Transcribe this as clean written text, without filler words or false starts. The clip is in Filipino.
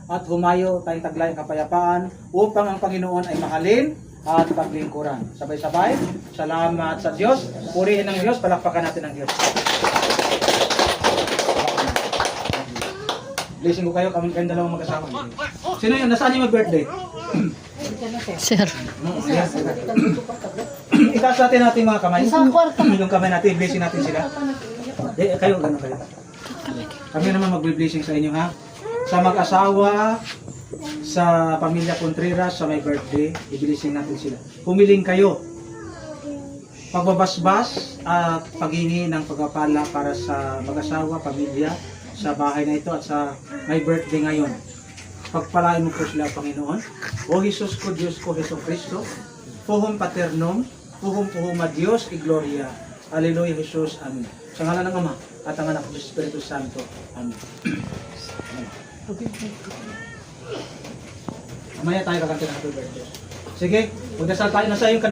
at humayo tayong taglay ang kapayapaan upang ang Panginoon ay mahalin at paglingkuran. Sabay-sabay, salamat sa Diyos, purihin ng Diyos, palakpakan natin ang Diyos. Blessing ko kayo, kayong dalawang magkasama. Sino yun? Nasaan yung mag-birthday? Sir. Itaas natin mga kamay. Yung kamay natin, blessing natin sila. Kayo, gano'n kayo. Kami naman mag-blessing sa inyo, ha? Sa mag-asawa, sa pamilya Contreras, sa may birthday, i-blessing natin sila. Pumiling kayo. Pagbabasbas at paghingi ng pagpapala para sa mag-asawa, pamilya, sa bahay na ito at sa may birthday ngayon. Pagpalain mo po sila, Panginoon. O Jesus ko, Diyos ko, Heso Kristo, Fuhum Paternum, Fuhum Diyos, i Gloria. Alleluia, Jesus. Amen. Sa ngalan ng Ama at ang Anak ng Espiritu Santo. Amen. Mamaya tayo kakanta ng happy birthday. Sige, magdasal tayo na sa iyong